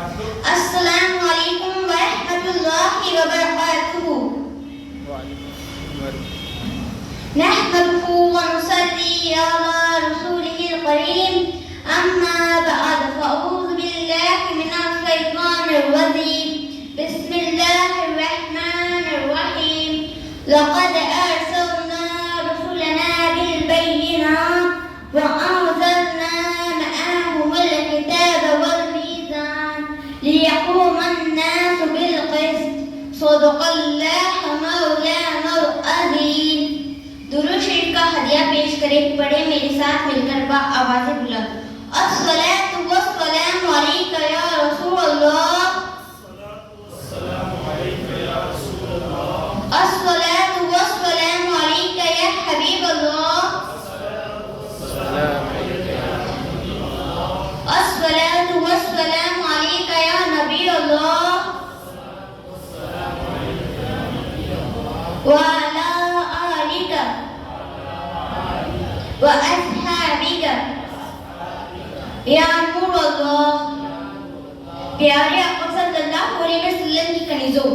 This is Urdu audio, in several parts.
السلام علیکم ورحمۃ اللہ وبرکاتہ. نحمده ونصلي على رسوله الكريم. أما بعد فأعوذ بالله من الشيطان الرجيم. بسم الله الرحمن الرحيم. لقد أرسلنا رسلنا بالبينات وأنزلنا معهم الكتاب والميزان ليقوم الناس بالقسط. صدق الله مولانا العظيم. درود شریف کا ہدیہ پیش کرے پڑھے میرے ساتھ مل کر با آواز بلند. الصلاۃ والسلام علیک یا رسول اللہ. الصلاۃ والسلام علیک یا حبیب اللہ. الصلاۃ والسلام علیک یا نبی اللہ. وعلی آلک وَأَصْحَابِكَ یا نور اللہ. پیارے آقا صلی اللہ علیہ وسلم کی کنیزوں،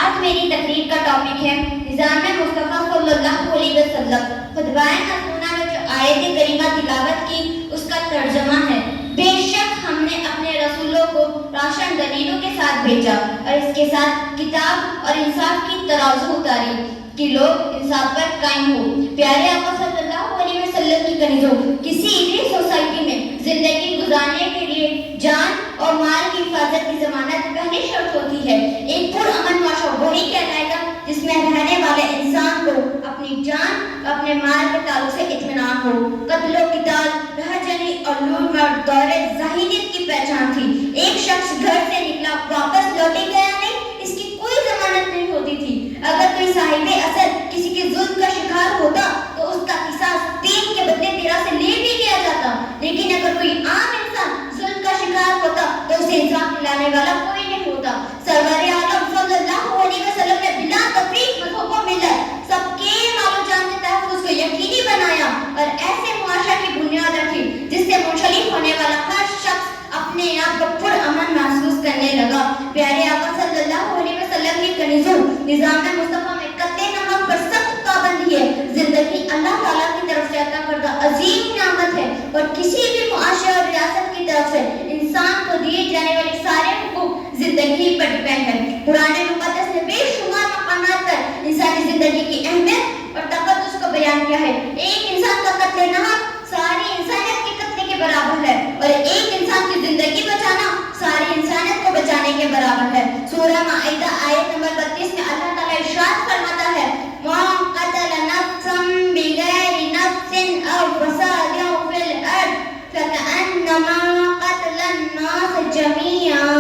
آج میری تقریر کا ٹاپک ہے نظام مصطفیٰ صلی اللہ علیہ وسلم. خطبہ مسنونہ میں جو آیت کریمہ تلاوت کی اس کا ترجمہ ہے. بے شک ہم نے اپنے رسولوں کو روشن دلیلوں کے ساتھ بھیجا اور اس کے ساتھ کتاب اور انصاف کی ترازو اتاری کہ لوگ انصاف پر قائم ہو. پیارے آقا صلی اللہ علیہ وسلم کی کنیزوں، کسی بھی سوسائٹی میں زندگی گزارنے کے لیے جان اور مال کی حفاظت کی ضمانت پہلی شرط ہوتی ہے. ایک پرامن معاشرہ وہی کہلائے گا جس میں رہنے والے انسان کو اپنی جان اور اپنے مال کے تعلق سے اطمینان ہو. قتل و قتال، رہجنی اور لوٹ مار دور جاہلیت کی پہچان تھی. ایک شخص گھر سے نکلا واپس لوٹے گیا نہیں، اس کی کوئی ضمانت نہیں ہوتی تھی. اگر کوئی صاحب اثر کسی کے ظلم کا شکار ہوتا تو اس کا قصاص 3 کے بدلے 13 سے لے بھی لیا جاتا. لیکن اگر کوئی عام انسان ظلم کا شکار ہوتا تو اسے انصاف دلانے والا کوئی نہیں ہوتا. سرور عالم صلی اللہ علیہ وسلم نے بلا تفریق مذہب و ملت سب کے مال و جان کے تحفظ کو یقینی بنایا اور ایسے معاشرے کی بنیاد رکھی جس سے منسلک ہونے والا ہر شخص اپنے آپ کو پرامن محسوس کرنے لگا. پیارے آقا صلی اللہ علیہ وسلم کی کنیزوں، نظام مصطفیٰ میں قتل نفس پر سخت پابندی ہے. زندگی اللہ تعالیٰ کی طرف سے عطا کردہ عظیم نعمت ہے اور کسی بھی معاشرے اور ریاست کی طرف سے انسان کو دیے جانے والے سارے حقوق زندگی پر ڈیپینڈ ہے. قرآن مقدس نے بے شمار مقامات پر انسانی زندگی کی اہمیت اور تقدس کو بیان کیا ہے. ایک انسان کا قتل نفس ساری انسانیت کے قتل کے برابر ہے اور ایک انسان کی زندگی بچانا ساری انسانیت کو بچانے کے برابر ہے. سورہ مائدہ آیت نمبر 32 میں اللہ تعالیٰ ارشاد فرماتا ہے وَمَن قَتَلَ نَفْسًا بِغَيْرِ نَفْسٍ أَوْ فَسَادٍ فِي الْأَرْضِ فَكَأَنَّمَا قَتَلَ النَّاسَ جَمِيعًا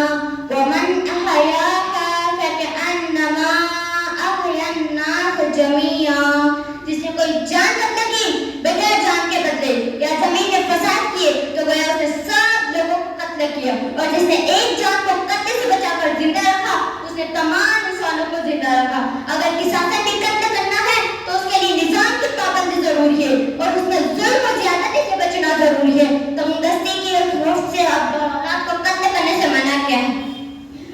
وَمَنْ أَحْيَاهَا فَكَأَنَّمَا أَحْيَا النَّاسَ جَمِيعًا. جس نے کوئی جان قتل کی بغیر جان کے بدلے یا زمین میں فساد کیے تو گویا اس نے سب لوگوں کو قتل کیا، اور جس نے ایک جان کو قتل سے بچا کر زندہ رکھا اس نے تمام انسانوں کو زندہ رکھا. اگر کساست میں قتل کرنا ہے تو اس کے لیے نظام کی پابندی ضروری ہے اور اس میں ظلم و زیادتی سے بچنا ضروری ہے. تنگدستی کی اور خوف سے اولاد کو قتل کرنے سے منع کیا ہے.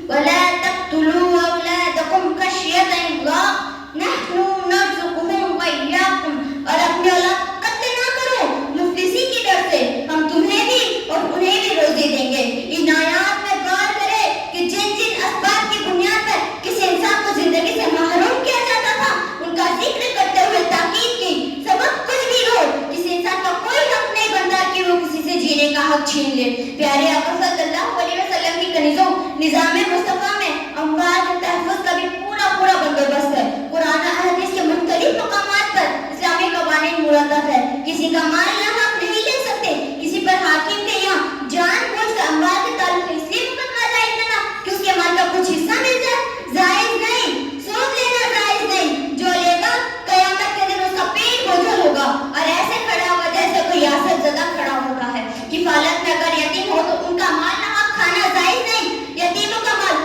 وَلَا تَقْتُلُوا أَوْلَادَكُمْ خَشْيَةَ إِمْلَاقٍ نَحْنُ نَرْزُقُهُمْ وَإِيَّاكُمْ. اور اپنے اولاد کو قتل نہ کرو مفلسی کی ڈر سے، ہم تمہیں بھی اور انہیں بھی روزی دیں گے. ان آیات میں غور کرے کہ جن جن اسباب کی بنیاد پر کسی انسان کو زندگی سے محروم کیا جاتا تھا ان کا ذکر کرتے ہوئے تاکید کی. سبب کچھ بھی ہو، اس انسان کا کوئی حق نہیں بنتا کہ وہ کسی سے جینے کا حق چھین لے. پیارے آقا صلی اللہ علیہ وسلم کی کنیزوں، نظام مصطفیٰ میں اموال کے تحفظ کا بھی پورا بندوبست ہے. قرآن حدیث کے مختلف مقامات پر اسلامی قوانین مرتب ہے. کسی کا مال یہاں آپ نہیں لے سکتے. کسی پر حاکم کے یہاں جان بوجھ کر اموال کے تعلق سے اس لیے مقدمہ دائر کرنا کہ اس کے مال کا کچھ حصہ مل جائے، جائز نہیں. سود لینا جائز نہیں. جو لے گا قیامت کے دن اس کا پیٹ بوجھل ہوگا اور ایسے کھڑا ہوا جیسے کوئی یاسر زدہ کھڑا ہوتا ہے. کفالت میں اگر یتیم ہو تو ان کا مال نہ کھانا جائز نہیں. یتیموں کا مال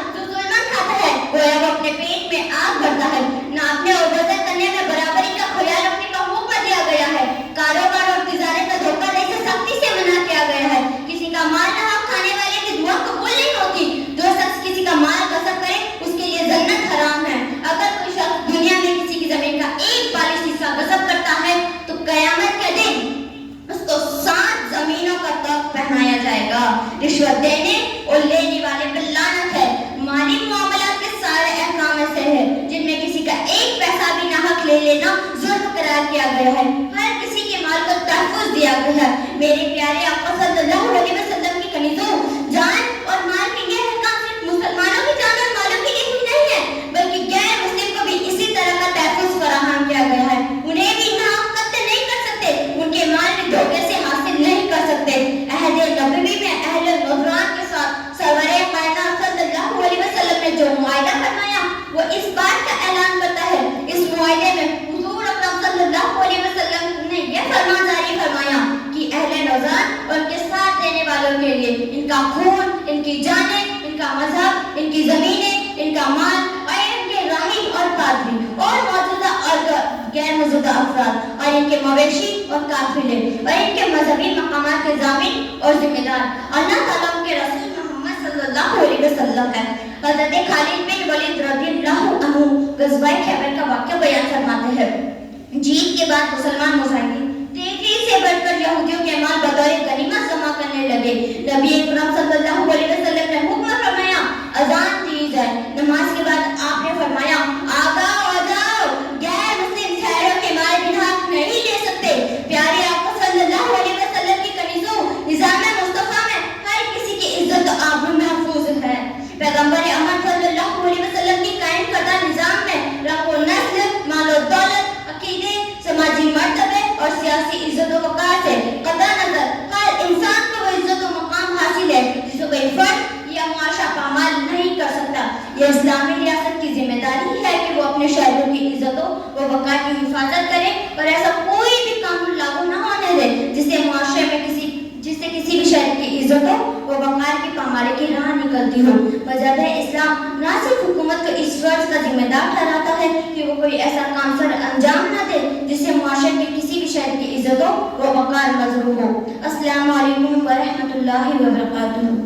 کا مذہب، ان کی زمینیں، ان کا مال اور ان کے راہب اور پادری اور موجودہ اور غیر موجودہ افراد اور ان کے مویشی اور قافلے اور ان کے مذہبی مقامات کے ضامن اور ذمہ دار اللہ تعالیٰ کے رسول محمد صلی اللہ علیہ وسلم ہے۔ حضرت خالد بن ولید رضی اللہ عنہ غزوہ خیبر کا واقعہ بیان فرماتے ہیں۔ جیت کے بعد مسلمان مجاہدین تیزی سے بڑھ کر یہودیوں کے مال بطور غنیمت جمع کرنے لگے۔ نبی اکرم صلی اللہ علیہ وسلم نے حکم فرمایا اذان دی جائے۔ نماز کے بعد آپ نے فرمایا آگاؤ آجاؤ، غیر مسلم شہروں کے مال بن حق نہیں لے سکتے۔ پیارے آقا صلی اللہ علیہ وسلم کی کنیزوں نظام مصطفیٰ میں ہر کسی کی عزت و آبرو محفوظ ہے۔ پیغمبر احمد صلی اللہ علیہ وسلم کی قائم کردہ نظام میں رنگ و نسل، مال و دولت، عقیدے، سماجی مرتبے اور سیاسی عزت و وقار سے قطع نظر ہر انسان کو وہ عزت و مقام حاصل ہے جسے کوئی فرد یا معاشرہ پامال نہیں کر سکتا۔ یہ اسلامی ریاست کی ذمہ داری ہے کہ وہ اپنے شہریوں کی عزت و وقار کی حفاظت کرے اور ایسا کوئی بھی قانون لاگو نہ ہونے دے جس سے معاشرے میں کسی بھی شہری کی عزت و وقار کی پامالی کی راہ نکلتی ہو۔ مذہب اسلام نہ صرف حکومت کو اس فرض کا ذمہ دار ٹھہراتا ہے کہ وہ کوئی ایسا کام سر انجام نہ دے جس سے معاشرے کے کسی بھی شہری کی عزت و وقار مضروب ہو۔ السلام علیکم ورحمۃ اللہ وبرکاتہ۔